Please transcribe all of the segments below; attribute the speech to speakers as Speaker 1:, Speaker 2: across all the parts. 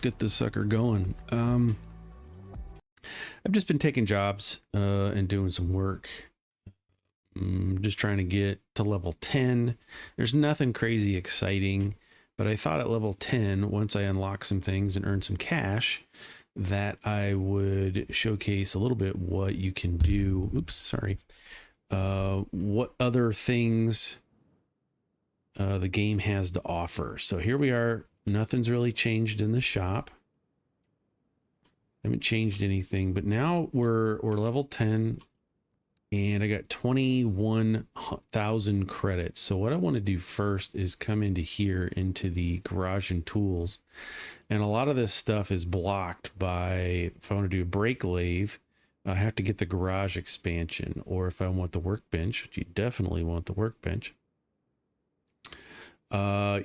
Speaker 1: get this sucker going. I've just been taking jobs and doing some work. Just trying to get to level 10. There's nothing crazy exciting, but I thought at level 10, once I unlock some things and earn some cash, that I would showcase a little bit what you can do. Oops, sorry. What other things the game has to offer. So here we are. Nothing's really changed in the shop. Haven't changed anything, but now we're level 10 and I got 21,000 credits. So what I want to do first is come into here into the garage and tools. And a lot of this stuff is blocked by, if I want to do a brake lathe, I have to get the garage expansion, or if I want the workbench, which you definitely want the workbench,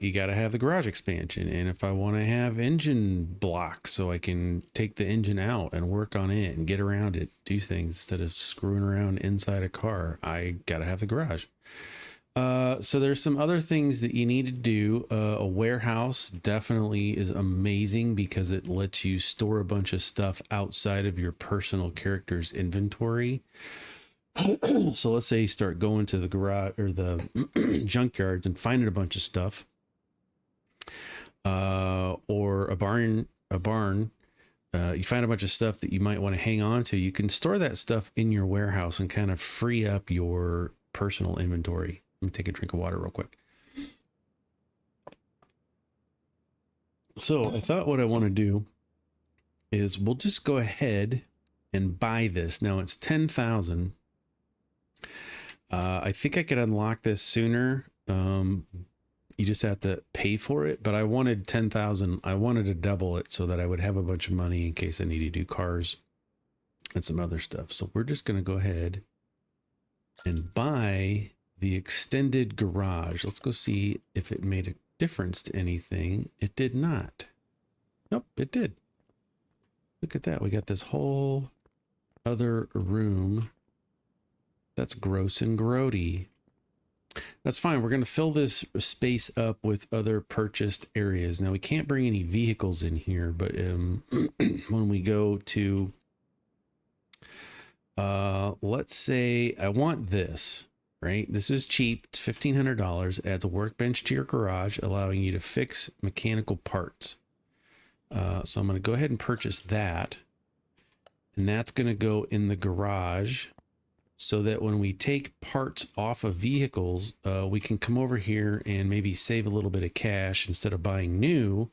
Speaker 1: you got to have the garage expansion. And if I want to have engine blocks so I can take the engine out and work on it and get around it, do things instead of screwing around inside a car, I got to have the garage. So there's some other things that you need to do. A warehouse definitely is amazing because it lets you store a bunch of stuff outside of your personal character's inventory. So let's say you start going to the garage or the junkyards and finding a bunch of stuff, or a barn, you find a bunch of stuff that you might want to hang on to. You can store that stuff in your warehouse and kind of free up your personal inventory. Let me take a drink of water real quick. So I thought what I want to do is we'll just go ahead and buy this. Now it's 10,000. I think I could unlock this sooner. You just have to pay for it, but I wanted 10,000. I wanted to double it so that I would have a bunch of money in case I need to do cars and some other stuff. So we're just going to go ahead and buy the extended garage. Let's go see if it made a difference to anything. It did not. Nope, it did. Look at that. We got this whole other room. That's gross and grody. That's fine. We're going to fill this space up with other purchased areas. Now we can't bring any vehicles in here, but when we go to, let's say I want this, right? This is cheap. It's $1,500. Adds a workbench to your garage, allowing you to fix mechanical parts. So I'm going to go ahead and purchase that. And that's going to go in the garage, so that when we take parts off of vehicles, we can come over here and maybe save a little bit of cash. Instead of buying new,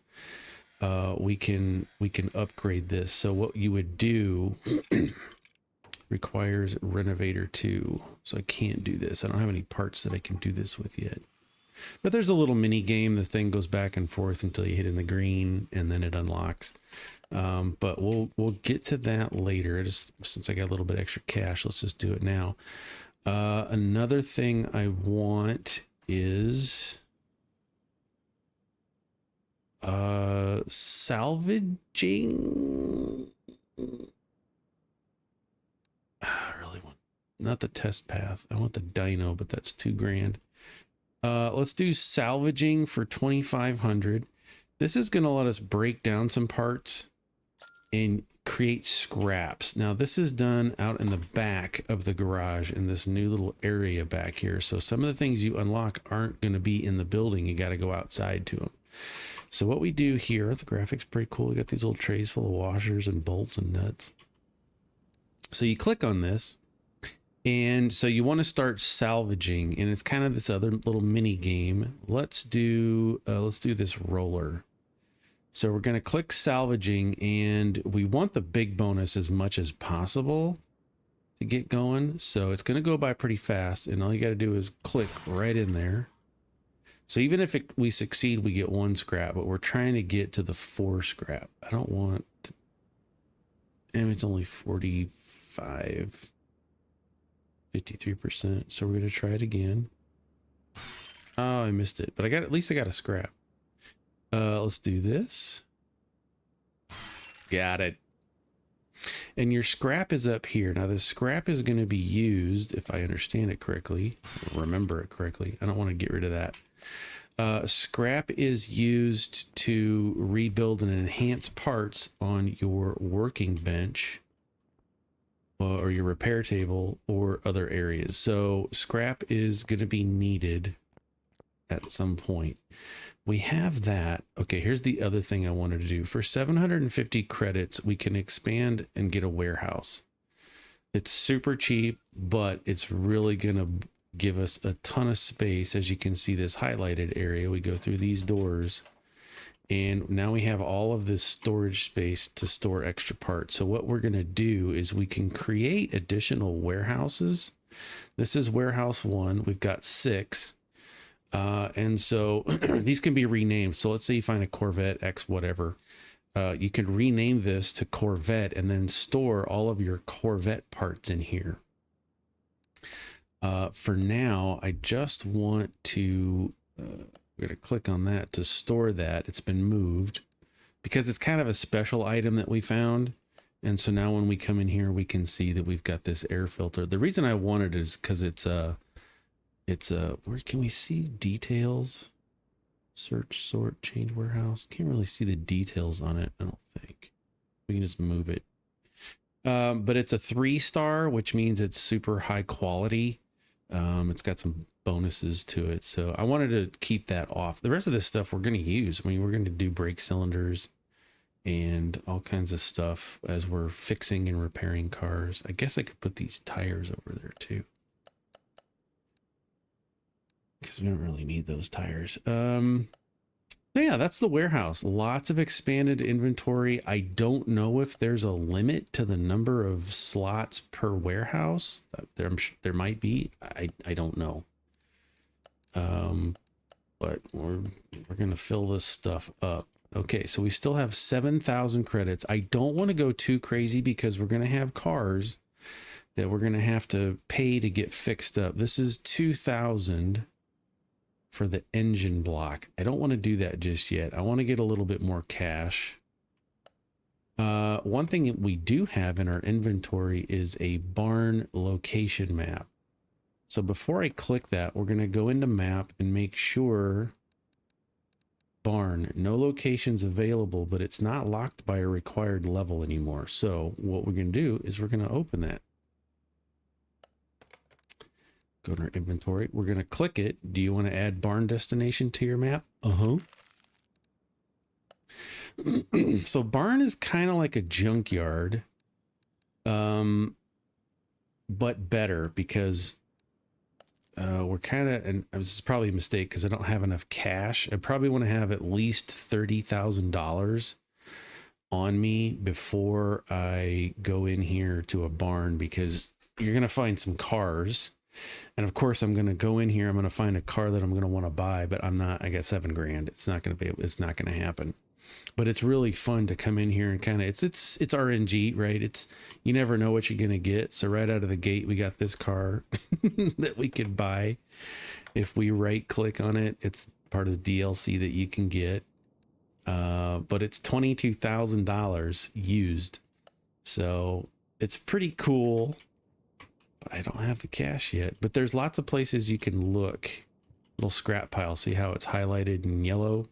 Speaker 1: we can upgrade this. So what you would do requires Renovator 2. So I can't do this. I don't have any parts that I can do this with yet. But there's a little mini game. The thing goes back and forth until you hit in the green and then it unlocks. But we'll get to that later. Just since I got a little bit extra cash, let's just do it now. Another thing I want is salvaging. I really want not the test path. I want the dyno, but that's $2,000. Let's do salvaging for 2,500. This is going to let us break down some parts and create scraps. Now this is done out in the back of the garage in this new little area back here. So some of the things you unlock aren't going to be in the building. You got to go outside to them. So what we do here, the graphics pretty cool. We got these little trays full of washers and bolts and nuts. So you click on this, and so you want to start salvaging, and it's kind of this other little mini game. Let's do this roller. So we're going to click salvaging, and we want the big bonus as much as possible to get going. So it's going to go by pretty fast, and all you got to do is click right in there. So even if we succeed, we get 1 scrap, but we're trying to get to the 4 scrap. I don't want to, and it's only 45, 53%. So we're going to try it again. Oh, I missed it, but at least I got a scrap. Let's do this. Got it. And your scrap is up here. Now the scrap is going to be used, if I understand it correctly, remember it correctly. I don't want to get rid of that. Scrap is used to rebuild and enhance parts on your working bench or your repair table or other areas. So scrap is going to be needed at some point. We have that. Okay, here's the other thing I wanted to do. For 750 credits, we can expand and get a warehouse. It's super cheap, but it's really going to give us a ton of space. As you can see, this highlighted area, we go through these doors, and now we have all of this storage space to store extra parts. So what we're going to do is we can create additional warehouses. This is warehouse 1. We've got 6. And so these can be renamed. So let's say you find a Corvette X whatever. You can rename this to Corvette and then store all of your Corvette parts in here. For now, I just want to, I'm going to click on that to store that. It's been moved because it's kind of a special item that we found. And so now when we come in here, we can see that we've got this air filter. The reason I wanted it is because it's where can we see details? Search, sort, change warehouse. Can't really see the details on it, I don't think. We can just move it. But it's a 3-star, which means it's super high quality. It's got some bonuses to it. So I wanted to keep that off. The rest of this stuff we're going to use. I mean, we're going to do brake cylinders and all kinds of stuff as we're fixing and repairing cars. I guess I could put these tires over there too, because we don't really need those tires. Yeah, that's the warehouse. Lots of expanded inventory. I don't know if there's a limit to the number of slots per warehouse. There might be. I don't know. But we're gonna fill this stuff up. Okay, so we still have 7,000 credits. I don't want to go too crazy because we're gonna have cars that we're gonna have to pay to get fixed up. This is 2,000 for the engine block. I don't want to do that just yet. I want to get a little bit more cash. One thing that we do have in our inventory is a barn location map. So before I click that, we're going to go into map and make sure barn, no locations available, but it's not locked by a required level anymore. So what we're going to do is we're going to open that. Go to our inventory. We're going to click it. Do you want to add barn destination to your map? So barn is kind of like a junkyard, but better because we're kind of, and this is probably a mistake because I don't have enough cash. I probably want to have at least $30,000 on me before I go in here to a barn, because you're going to find some cars. And of course, I'm going to go in here. I'm going to find a car that I'm going to want to buy, but I'm not. I got $7,000. It's not going to be. It's not going to happen. But it's really fun to come in here and kind of. It's RNG, right? It's, you never know what you're going to get. So right out of the gate, we got this car that we could buy. If we right click on it, it's part of the DLC that you can get. But it's $22,000 used, so it's pretty cool. I don't have the cash yet, but there's lots of places you can look. Little scrap pile. See how it's highlighted in yellow?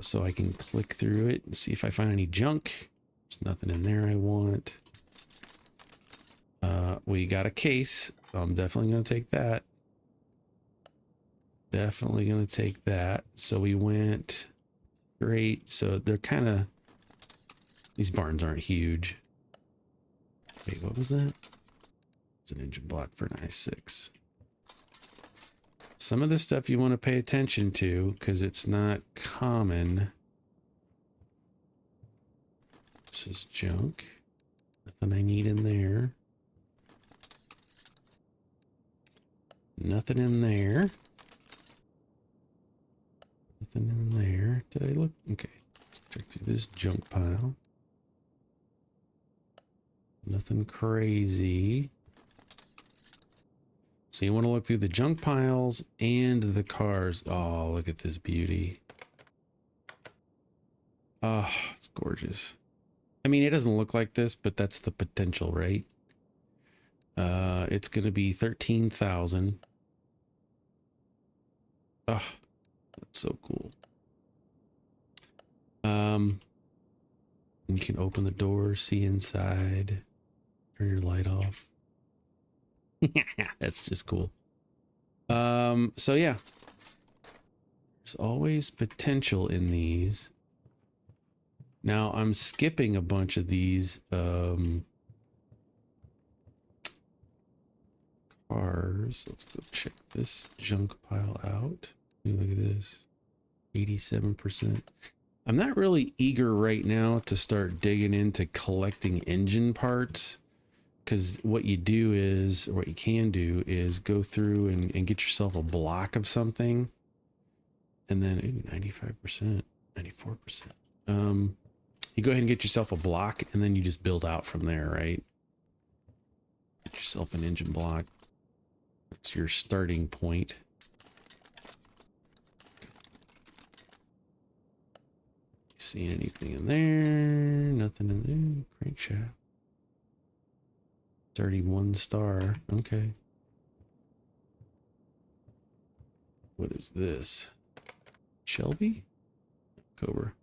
Speaker 1: So I can click through it and see if I find any junk. There's nothing in there I want. We got a case. I'm definitely going to take that. Definitely going to take that. So we went great. So they're kind of, these barns aren't huge. Wait, what was that? An engine block for an i6. Some of this stuff you want to pay attention to because it's not common. This is junk. Nothing I need in there. Nothing in there. Nothing in there. Did I look? Okay. Let's check through this junk pile. Nothing crazy. So you want to look through the junk piles and the cars. Oh, look at this beauty. Oh, it's gorgeous. I mean, it doesn't look like this, but that's the potential, right? It's going to be 13,000. Oh, That's so cool. And you can open the door, see inside, turn your light off. That's just cool. So yeah, there's always potential in these. Now I'm skipping a bunch of these cars. Let's go check this junk pile out. Look at this, 87%. I'm not really eager right now to start digging into collecting engine parts, because what you do is, or what you can do is go through and get yourself a block of something, and then 95%, 94%. You go ahead and get yourself a block, and then you just build out from there, right? Get yourself an engine block. That's your starting point. Seeing anything in there? Nothing in there. Crankshaft. 31 star. Okay. What is this? Shelby? Cobra.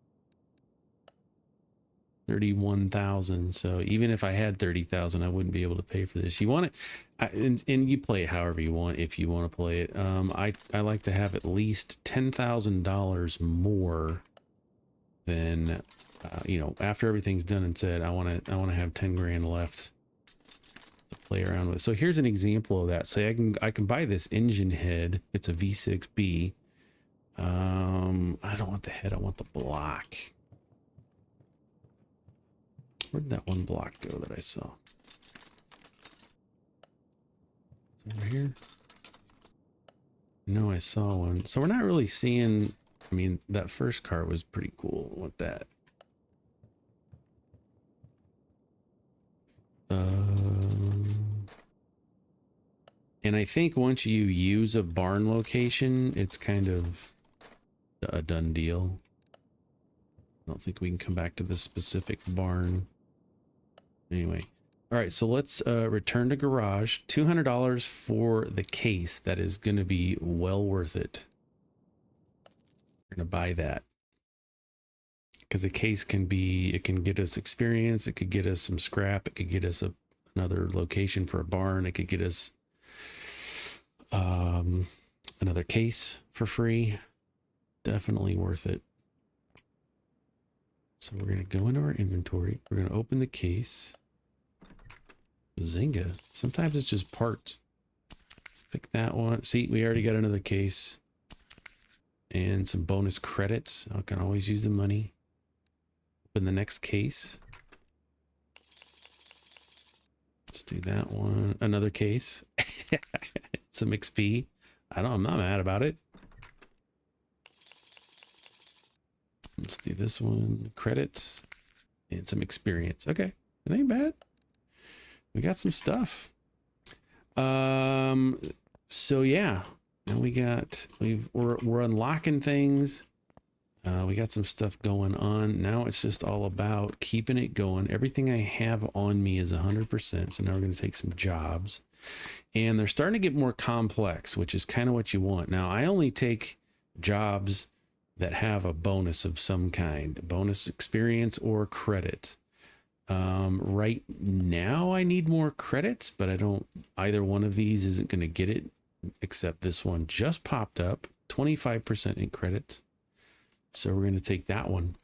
Speaker 1: 31,000. So even if I had 30,000, I wouldn't be able to pay for this. You want it, and you play it however you want if you want to play it. I like to have at least $10,000 more than you know, after everything's done and said. I want to have 10 grand left to play around with. So here's an example of that. So I can buy this engine head. It's a V6B. I don't want the head, I want the block. Where'd that one block go that I saw? It's over here. No, I saw one. So we're not really seeing. I mean, that first car was pretty cool with that. And I think once you use a barn location, it's kind of a done deal. I don't think we can come back to this specific barn. Anyway. All right, so let's return to garage. $200 for the case. That is going to be well worth it. We're going to buy that. Because a case can be, it can get us experience. It could get us some scrap. It could get us another location for a barn. It could get us another case for free. Definitely worth it. So we're going to go into our inventory. We're going to open the case. Zynga. Sometimes it's just parts. Let's pick that one. See, we already got another case. And some bonus credits. I can always use the money. Open the next case. Let's do that one. Another case. Some XP. I'm not mad about it. Let's do this one. Credits. And some experience. Okay. It ain't bad. We got some stuff. So yeah. Now we're unlocking things. We got some stuff going on. Now it's just all about keeping it going. Everything I have on me is 100%. So now we're going to take some jobs. And they're starting to get more complex, which is kind of what you want. Now, I only take jobs that have a bonus of some kind, bonus experience or credit. Right now I need more credits, but either one of these isn't going to get it, except this one just popped up, 25% in credits. So we're going to take that one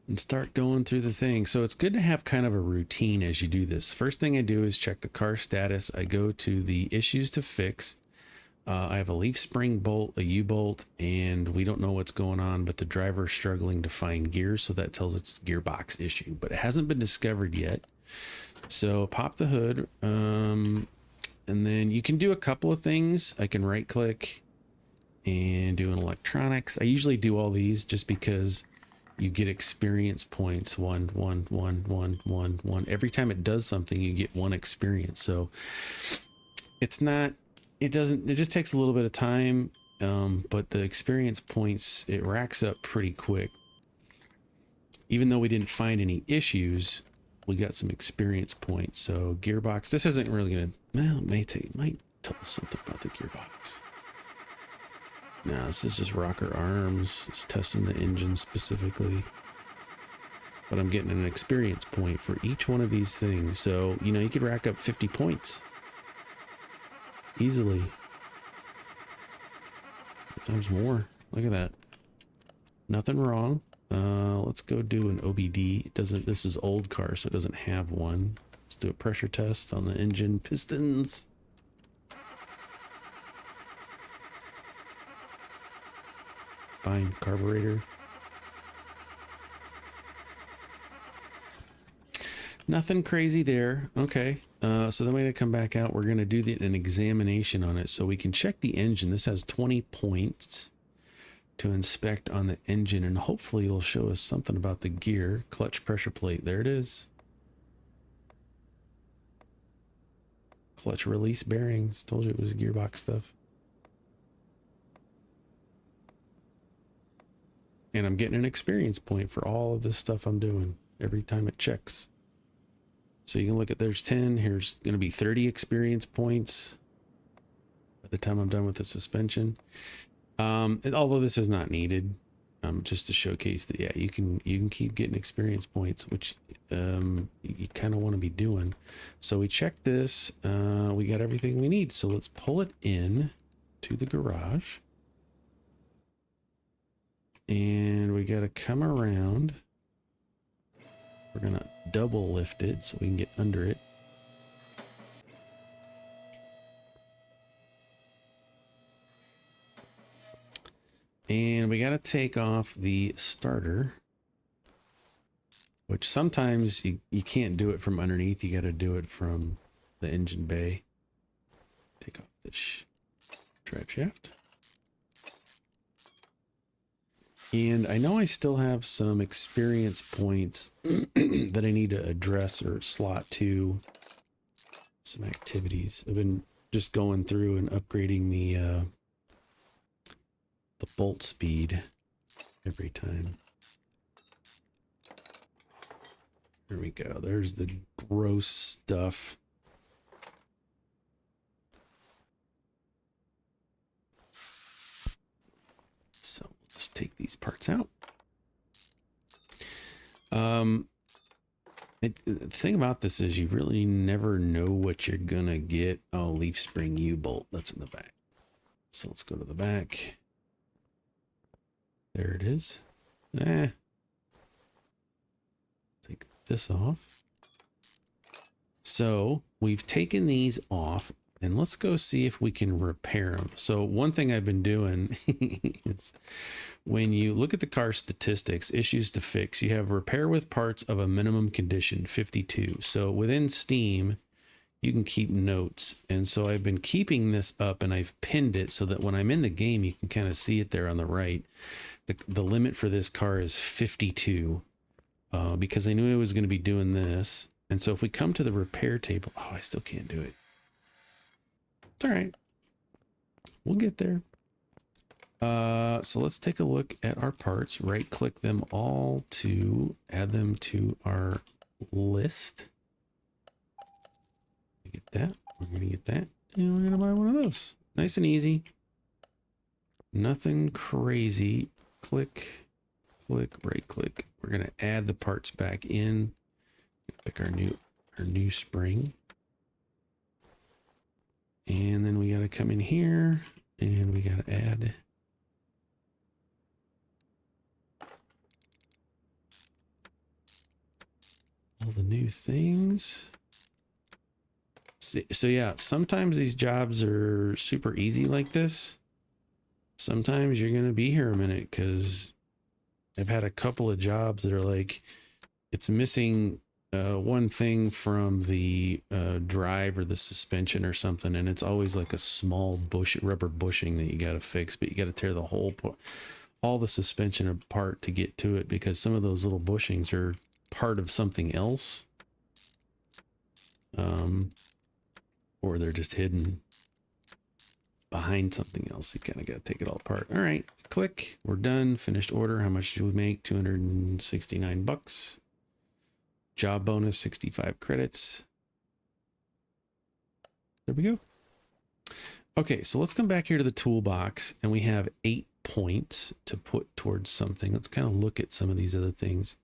Speaker 1: and start going through the thing. So it's good to have kind of a routine as you do this. First thing I do is check the car status. I go to the issues to fix. I have a leaf spring bolt, a U-bolt, and we don't know what's going on, but the driver is struggling to find gears, so that tells it's a gearbox issue, but it hasn't been discovered yet. So pop the hood, and then you can do a couple of things. I can right click and do an electronics. I usually do all these just because you get experience points. One. Every time it does something, you get one experience. So it's not, it just takes a little bit of time, but the experience points, it racks up pretty quick. Even though we didn't find any issues, we got some experience points. So gearbox, this isn't really gonna, well, it might tell us something about the gearbox. No, this is just rocker arms. It's testing the engine specifically. But I'm getting an experience point for each one of these things. So, you know, you could rack up 50 points. Easily. Sometimes more. Look at that. Nothing wrong. Let's go do an OBD. It doesn't, this is old car, so it doesn't have one. Let's do a pressure test on the engine pistons. Fine, carburetor. Nothing crazy there. Okay. So then we're going to come back out. We're going to do an examination on it so we can check the engine. This has 20 points to inspect on the engine, and hopefully it'll show us something about the gear. Clutch pressure plate. There it is. Clutch release bearings. Told you it was gearbox stuff. And I'm getting an experience point for all of this stuff I'm doing every time it checks. So you can look at, there's 10, here's going to be 30 experience points by the time I'm done with the suspension. And although this is not needed, just to showcase that, yeah, you can keep getting experience points, which you kind of want to be doing. So we checked this, we got everything we need. So let's pull it in to the garage. And we got to come around. We're going to double lift it so we can get under it. And we got to take off the starter, which sometimes you can't do it from underneath. You got to do it from the engine bay. Take off this drive shaft. And I know I still have some experience points that I need to address or slot to some activities. I've been just going through and upgrading the bolt speed every time. There we go. There's the gross stuff. So just take these parts out. The thing about this is you really never know what you're gonna get. Oh, leaf spring U-bolt, that's in the back. So let's go to the back. There it is. Take this off. So we've taken these off, and let's go see if we can repair them. So one thing I've been doing is when you look at the car statistics, issues to fix, you have repair with parts of a minimum condition, 52. So within Steam, you can keep notes. And so I've been keeping this up, and I've pinned it so that when I'm in the game, you can kind of see it there on the right. The limit for this car is 52 because I knew I was going to be doing this. And so if we come to the repair table, oh, I still can't do it. It's all right. We'll get there. So let's take a look at our parts, right click them all to add them to our list. Get that. We're going to get that. And we're going to buy one of those. Nice and easy. Nothing crazy. Click, click, right click. We're going to add the parts back in. Pick our new spring. And then we got to come in here and we got to add all the new things. So yeah, sometimes these jobs are super easy like this. Sometimes you're going to be here a minute because I've had a couple of jobs that are like, it's missing one thing from the drive or the suspension or something, and it's always like a small rubber bushing that you got to fix, but you got to tear the all the suspension apart to get to it because some of those little bushings are part of something else, or they're just hidden behind something else. You kind of got to take it all apart. All right, click. We're done. Finished order. How much did we make? 269 bucks. Job bonus, 65 credits. There we go. Okay, so let's come back here to the toolbox, and we have 8 points to put towards something. Let's kind of look at some of these other things.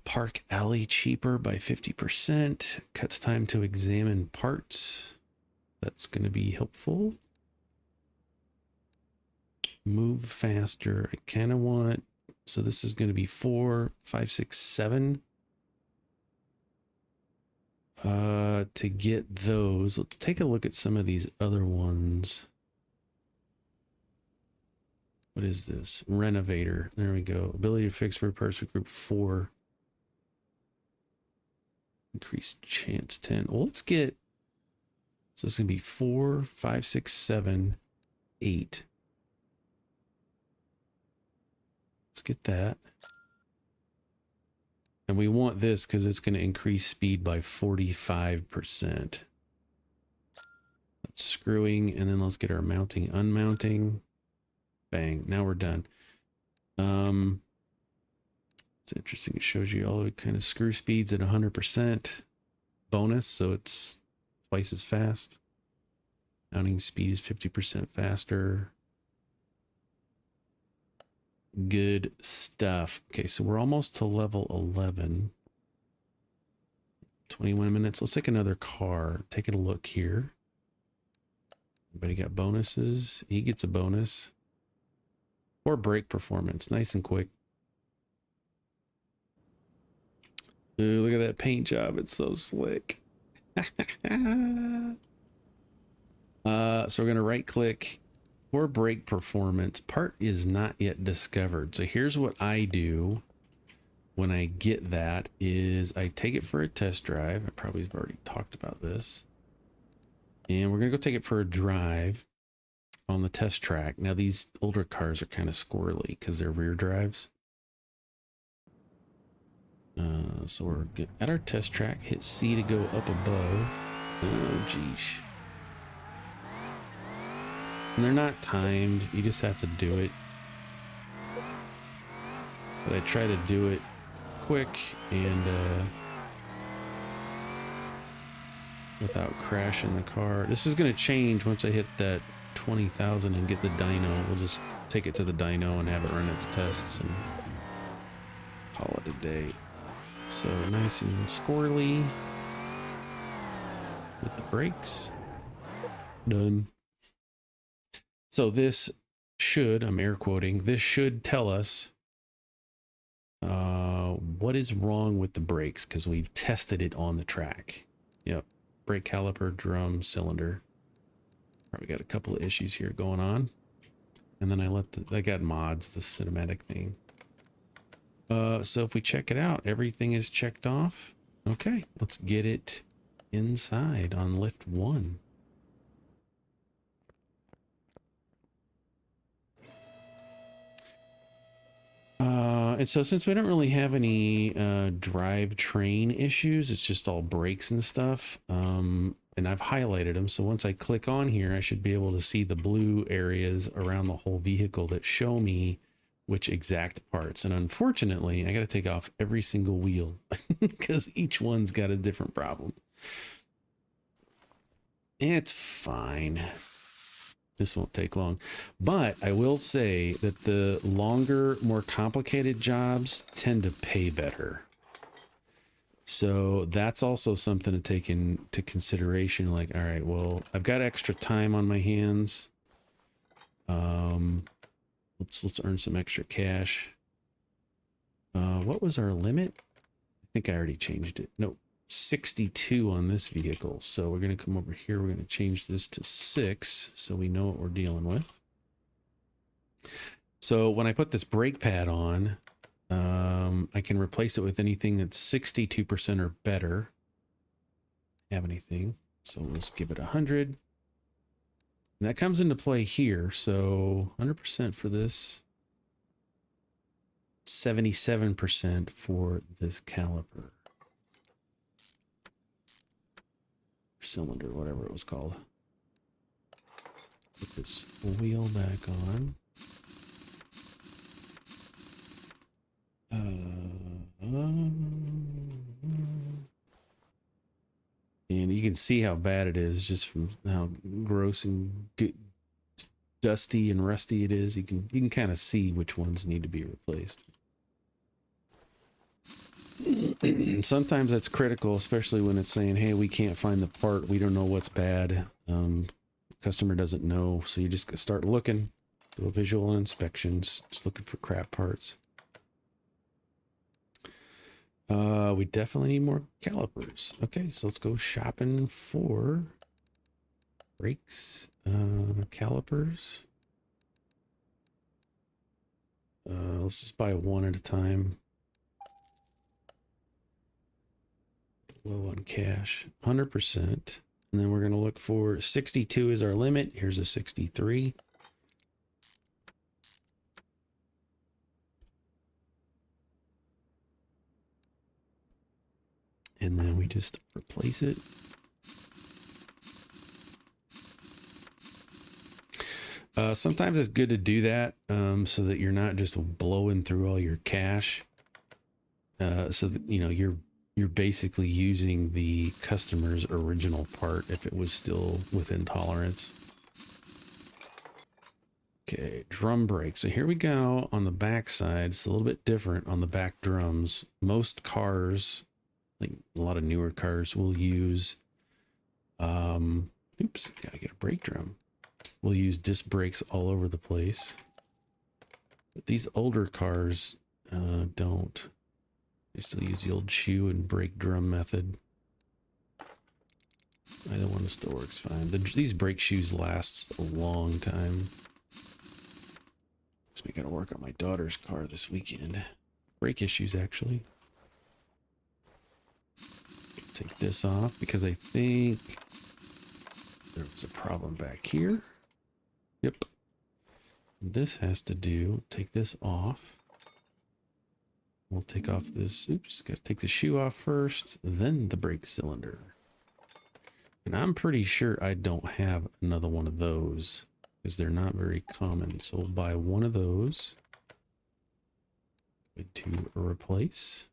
Speaker 1: Park alley cheaper by 50%. Cuts time to examine parts. That's going to be helpful. Move faster. I kind of want, so this is going to be 4, 5, 6, 7. To get those, let's take a look at some of these other ones. What is this? Renovator. There we go. Ability to fix repairs for group 4. Increased chance 10. Well, let's get, so it's going to be 4, 5, 6, 7, 8. Let's get that. And we want this because it's going to increase speed by 45%. That's screwing, and then let's get our mounting, unmounting. Bang, now we're done. It's interesting. It shows you all the kind of screw speeds at 100% bonus, so it's twice as fast. Mounting speed is 50% faster. Good stuff. Okay, so we're almost to level 11. 21 minutes. Let's take another car. Taking a look here. Anybody got bonuses? He gets a bonus. Or brake performance. Nice and quick. Ooh, look at that paint job. It's so slick. So we're going to right click for brake performance. Part is not yet discovered. So here's what I do when I get that is I take it for a test drive. I probably have already talked about this. And we're going to go take it for a drive on the test track. Now these older cars are kind of squirrely because they're rear drives. So we're good. At our test track, hit C to go up above. Oh, geesh. And they're not timed. You just have to do it. But I try to do it quick and without crashing the car. This is going to change once I hit that 20,000 and get the dyno. We'll just take it to the dyno and have it run its tests and call it a day. So nice and squirrely with the brakes. Done. So this should, I'm air quoting, this should tell us what is wrong with the brakes because we've tested it on the track. Yep. Brake caliper, drum, cylinder. Probably got a couple of issues here going on. And then I got mods, the cinematic thing. So if we check it out, everything is checked off. Okay, let's get it inside on lift 1. And so since we don't really have any drivetrain issues, it's just all brakes and stuff. And I've highlighted them. So once I click on here, I should be able to see the blue areas around the whole vehicle that show me which exact parts. And unfortunately, I got to take off every single wheel because each one's got a different problem. It's fine. This won't take long, but I will say that the longer, more complicated jobs tend to pay better. So that's also something to take into consideration. Like, all right, well, I've got extra time on my hands. Let's earn some extra cash. What was our limit? I think I already changed it. Nope. 62 on this vehicle. So we're going to come over here. We're going to change this to 6 so we know what we're dealing with. So when I put this brake pad on, I can replace it with anything that's 62% or better. Have anything. So let's give it 100. And that comes into play here. So 100% for this. 77% for this caliper. Cylinder, whatever it was called. Put this wheel back on. And you can see how bad it is just from how gross and dusty and rusty it is. You can kind of see which ones need to be replaced. Sometimes that's critical, especially when it's saying, hey, we can't find the part, we don't know what's bad. Customer doesn't know, so you just start looking, do a visual inspections, just looking for crap parts. We definitely need more calipers. Okay, so let's go shopping for brakes, calipers. Let's just buy one at a time. Low on cash, 100%. And then we're going to look for 62 is our limit. Here's a 63. And then we just replace it. Sometimes it's good to do that so that you're not just blowing through all your cash. So that, you know, you're basically using the customer's original part if it was still within tolerance. Okay, drum brake. So here we go on the back side. It's a little bit different on the back drums. Most cars, like a lot of newer cars, will use oops, gotta get a brake drum. We'll use disc brakes all over the place. But these older cars don't. They still use the old shoe and brake drum method. Either one still works fine. These brake shoes last a long time. So we gotta work on my daughter's car this weekend. Brake issues, actually. Take this off because I think there was a problem back here. Yep. This has to do, take this off. We'll take off this, oops, gotta take the shoe off first, then the brake cylinder. And I'm pretty sure I don't have another one of those because they're not very common. So we'll buy one of those. Good to replace.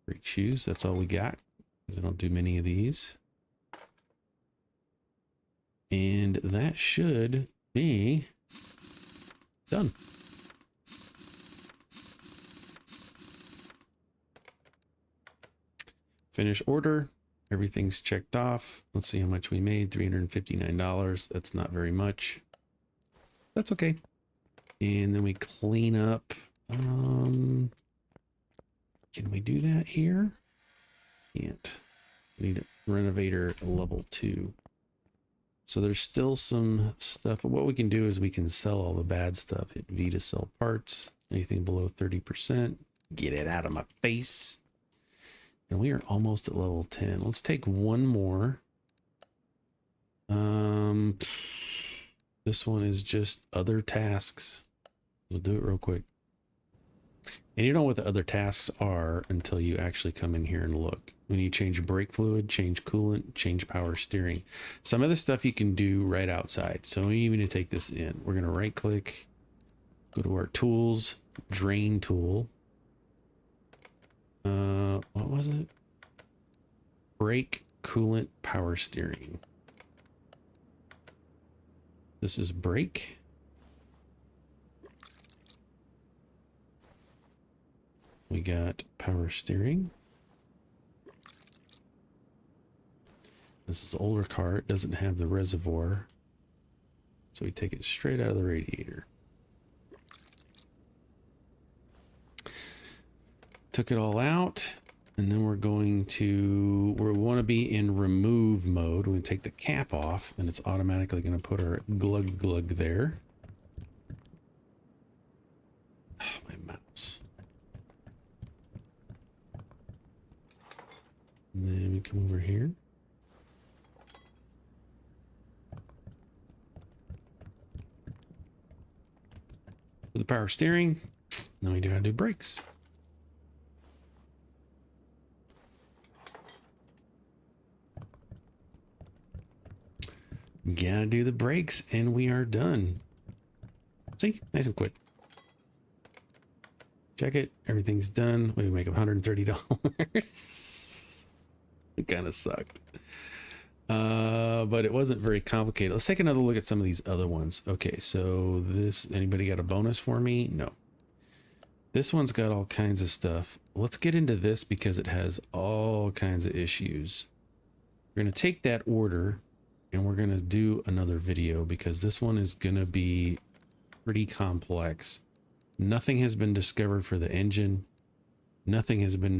Speaker 1: Brake shoes, that's all we got because I don't do many of these. And that should be done. Finish order. Everything's checked off. Let's see how much we made. $359. That's not very much. That's okay. And then we clean up. Can we do that here? Can't. We need a renovator level 2. So there's still some stuff, but what we can do is we can sell all the bad stuff. Hit V to sell parts. Anything below 30%. Get it out of my face. And we are almost at level 10. Let's take one more. This one is just other tasks. We'll do it real quick. And you don't know what the other tasks are until you actually come in here and look. When you change brake fluid, change coolant, change power steering. Some of the stuff you can do right outside. So we even need to take this in. We're going to right click, go to our tools, drain tool. What was it? Brake, coolant, power steering. This is brake. We got power steering. This is older car. It doesn't have the reservoir. So we take it straight out of the radiator. Took it all out. And then we're going to, we want to be in remove mode. We're going to take the cap off and it's automatically going to put our glug glug there. Oh, my mouse. And then we come over here. With the power steering, then we do how to do brakes. Gotta do the brakes and we are done. See, nice and quick. Check it, everything's done. We make $130. It kind of sucked. But it wasn't very complicated. Let's take another look at some of these other ones. Okay, so this, anybody got a bonus for me? No. This one's got all kinds of stuff. Let's get into this because it has all kinds of issues. We're going to take that order and we're going to do another video because this one is going to be pretty complex. Nothing has been discovered for the engine. Nothing has been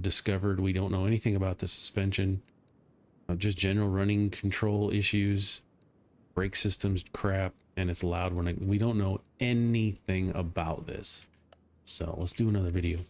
Speaker 1: discovered. We don't know anything about the suspension. Just general running control issues, brake systems crap, and it's loud when we don't know anything about this. So let's do another video.